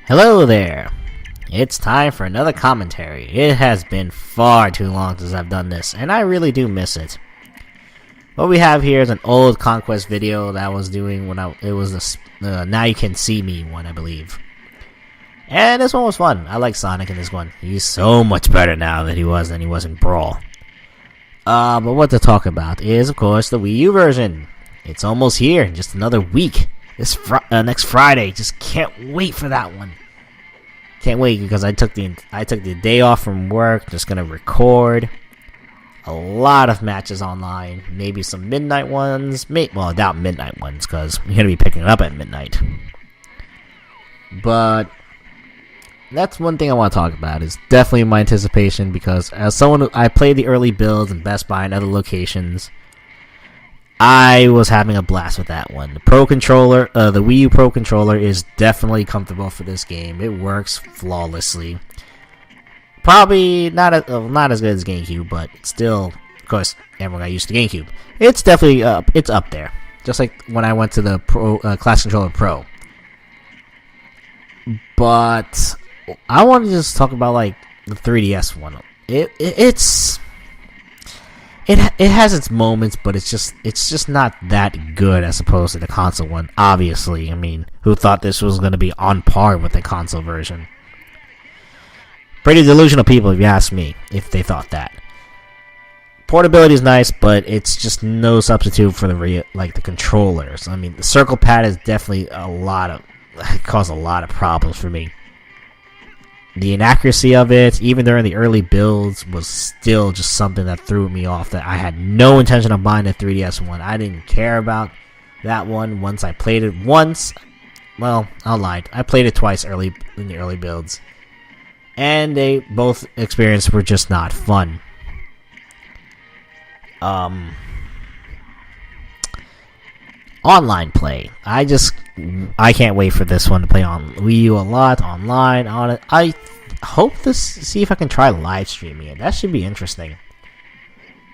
Hello there! It's time for another commentary. It has been far too long since I've done this, and I really do miss it. What we have here is an old Conquest video that I was doing when it was the Now You Can See Me one, I believe. And this one was fun. I like Sonic in this one. He's so much better now than he was in Brawl. But what to talk about is, of course, the Wii U version. It's almost here, in just another week. Next Friday. Just can't wait for that one. Can't wait because I took the day off from work. Just gonna record a lot of matches online. Maybe some midnight ones. Well, I doubt midnight ones because you're gonna be picking it up at midnight. But that's one thing I want to talk about. Is definitely my anticipation because as someone I played the early builds in Best Buy and other locations, I was having a blast with that one. The Pro Controller, the Wii U Pro Controller is definitely comfortable for this game. It works flawlessly. Probably not as good as GameCube, but still, of course, everyone got used to GameCube. It's definitely it's up there. Just like when I went to the Pro Classic Controller Pro. But I want to just talk about like the 3DS one. It has its moments, but it's just not that good as opposed to the console one. Obviously, I mean, who thought this was going to be on par with the console version? Pretty delusional people, if you ask me, if they thought that. Portability is nice, but it's just no substitute for the controllers. I mean, the circle pad is definitely caused a lot of problems for me. The inaccuracy of it, even during the early builds, was still just something that threw me off. That I had no intention of buying the 3DS one. I didn't care about that one once I played it once. Well, I lied. I played it twice in the early builds. And they both experiences were just not fun. Online play. I can't wait for this one to play on Wii U a lot online. I hope see if I can try live streaming it. That should be interesting.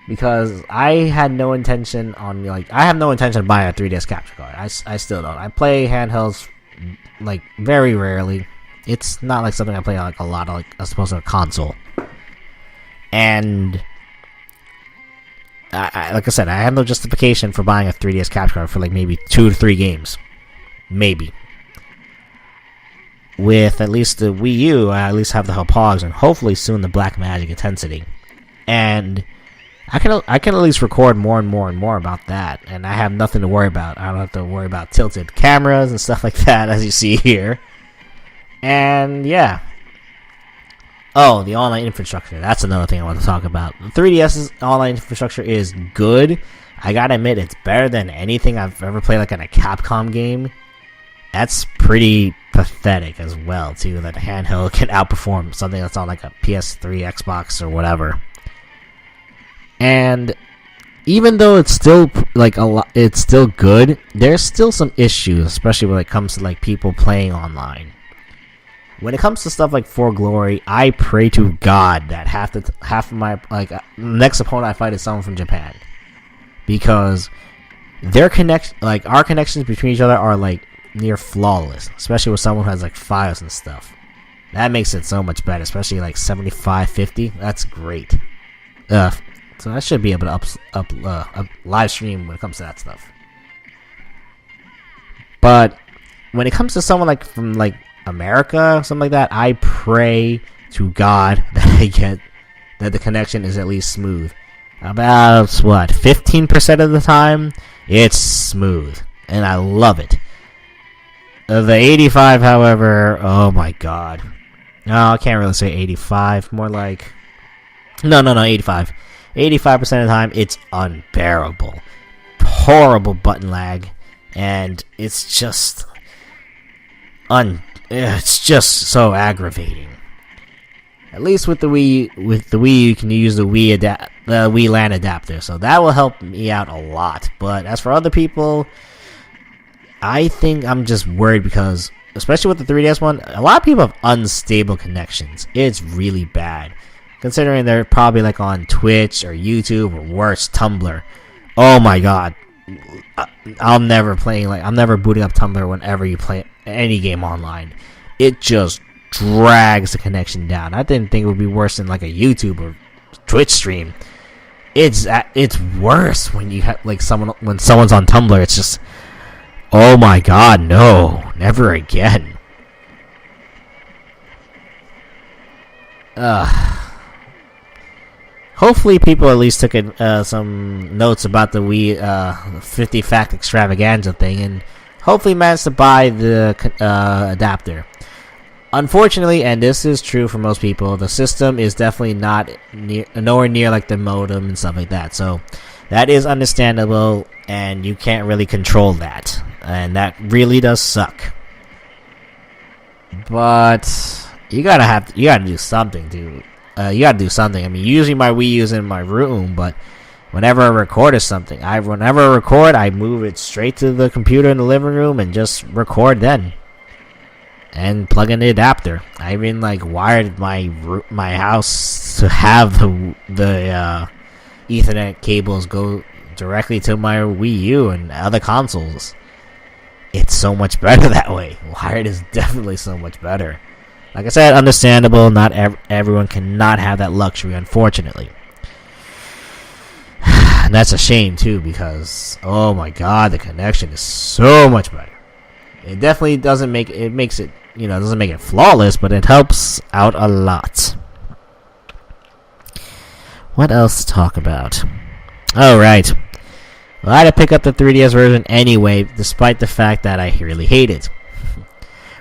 Because I have no intention of buying a 3DS capture card. I still don't. I play handhelds very rarely. It's not like something I play a lot as opposed to a console. And like I said, I have no justification for buying a 3DS capture card for maybe 2 to 3 games. Maybe. With at least the Wii U, I at least have the Hopogs and hopefully soon the Black Magic Intensity. And I can at least record more and more about that. And I have nothing to worry about. I don't have to worry about tilted cameras and stuff like that, as you see here. And yeah. Oh, the online infrastructure. That's another thing I want to talk about. The 3DS's online infrastructure is good. I gotta admit, it's better than anything I've ever played in a Capcom game. That's pretty pathetic as well, too, that a handheld can outperform something that's on a PS3, Xbox, or whatever. And even though it's still it's still good, there's still some issues, especially when it comes to people playing online. When it comes to stuff like For Glory, I pray to God that half of my next opponent I fight is someone from Japan, because their our connections between each other are near flawless, especially with someone who has files and stuff. That makes it so much better, especially 75-50. That's great. So I should be able to live stream when it comes to that stuff. But when it comes to someone from America, something like that, I pray to God that the connection is at least smooth. About 15% of the time, it's smooth, and I love it. The 85, however, oh my God. No, I can't really say 85. More no, 85. 85% of the time, it's unbearable. Horrible button lag, and it's just so aggravating. At least with the Wii, you can use the Wii LAN adapter, so that will help me out a lot. But as for other people, I think I'm just worried because, especially with the 3DS one, a lot of people have unstable connections. It's really bad, considering they're probably on Twitch or YouTube or worse, Tumblr. Oh my God, I'm never booting up Tumblr whenever you play any game online. it just drags the connection down. I didn't think it would be worse than like a YouTube or Twitch stream. It's worse when you have like when someone's on Tumblr. It's just, oh my god, no, never again. Hopefully people at least took some notes about the Wii 50 fact extravaganza thing, and hopefully managed to buy the adapter. Unfortunately, and this is true for most people, the system is definitely nowhere near like the modem and stuff like that. So that is understandable, and you can't really control that, and that really does suck. But you gotta do something, dude. You gotta do something. I mean, usually my Wii U is in my room, but whenever I record or something, I move it straight to the computer in the living room and just record then, and plug in the adapter. I even like wired my house to have the Ethernet cables go directly to my Wii U and other consoles. It's so much better that way. Wired is definitely so much better. Like I said, understandable. Not everyone cannot have that luxury, unfortunately. And that's a shame too, because oh my god, the connection is so much better. It definitely doesn't make it doesn't make it flawless, but it helps out a lot. What else to talk about? Oh right. Well, I had to pick up the 3DS version anyway, despite the fact that I really hate it.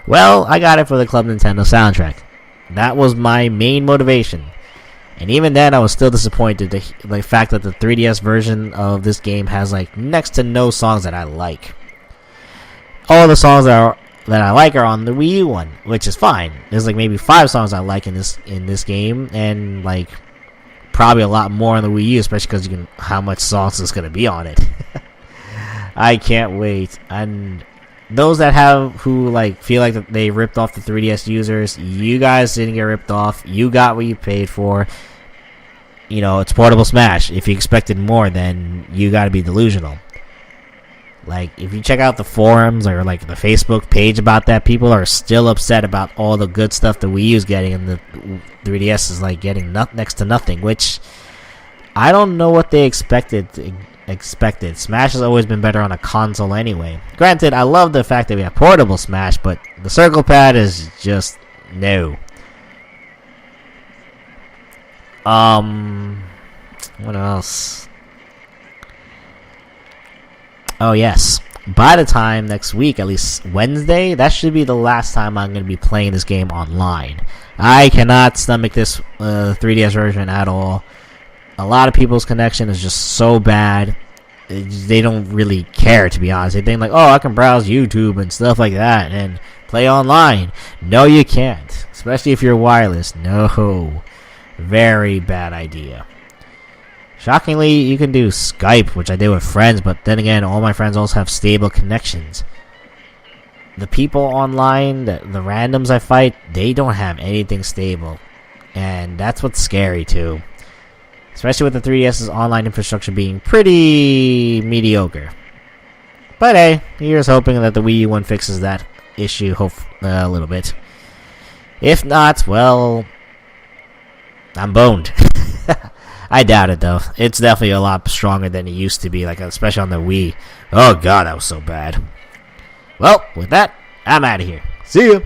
Well, I got it for the Club Nintendo soundtrack. That was my main motivation. And even then, I was still disappointed. The fact that the 3DS version of this game has like next to no songs that I like. All the songs that I like are on the Wii U one, which is fine. There's like maybe 5 songs I like in this game, and like probably a lot more on the Wii U, especially because how much songs is gonna be on it. I can't wait. And those who like feel like that they ripped off the 3DS users, you guys didn't get ripped off. You got what you paid for. You know, it's portable Smash. If you expected more, then you gotta be delusional. Like, if you check out the forums or like the Facebook page about that, people are still upset about all the good stuff the Wii U is getting, and the 3DS is like getting next to nothing, which I don't know what they expected. Smash has always been better on a console anyway. Granted, I love the fact that we have portable Smash, but the circle pad is just no. What else? Oh yes, by the time next week, at least Wednesday, that should be the last time I'm going to be playing this game online. I cannot stomach this 3DS version at all. A lot of people's connection is just so bad. They don't really care, to be honest. They think like, oh, I can browse YouTube and stuff like that and play online. No, you can't. Especially if you're wireless. No. Very bad idea. Shockingly, you can do Skype, which I did with friends, but then again, all my friends also have stable connections. The people online, the randoms I fight, they don't have anything stable. And that's what's scary, too. Especially with the 3DS's online infrastructure being pretty mediocre. But hey, here's hoping that the Wii U one fixes that issue a little bit. If not, well, I'm boned. I doubt it, though. It's definitely a lot stronger than it used to be, like especially on the Wii. Oh god, that was so bad. Well, with that, I'm out of here. See ya!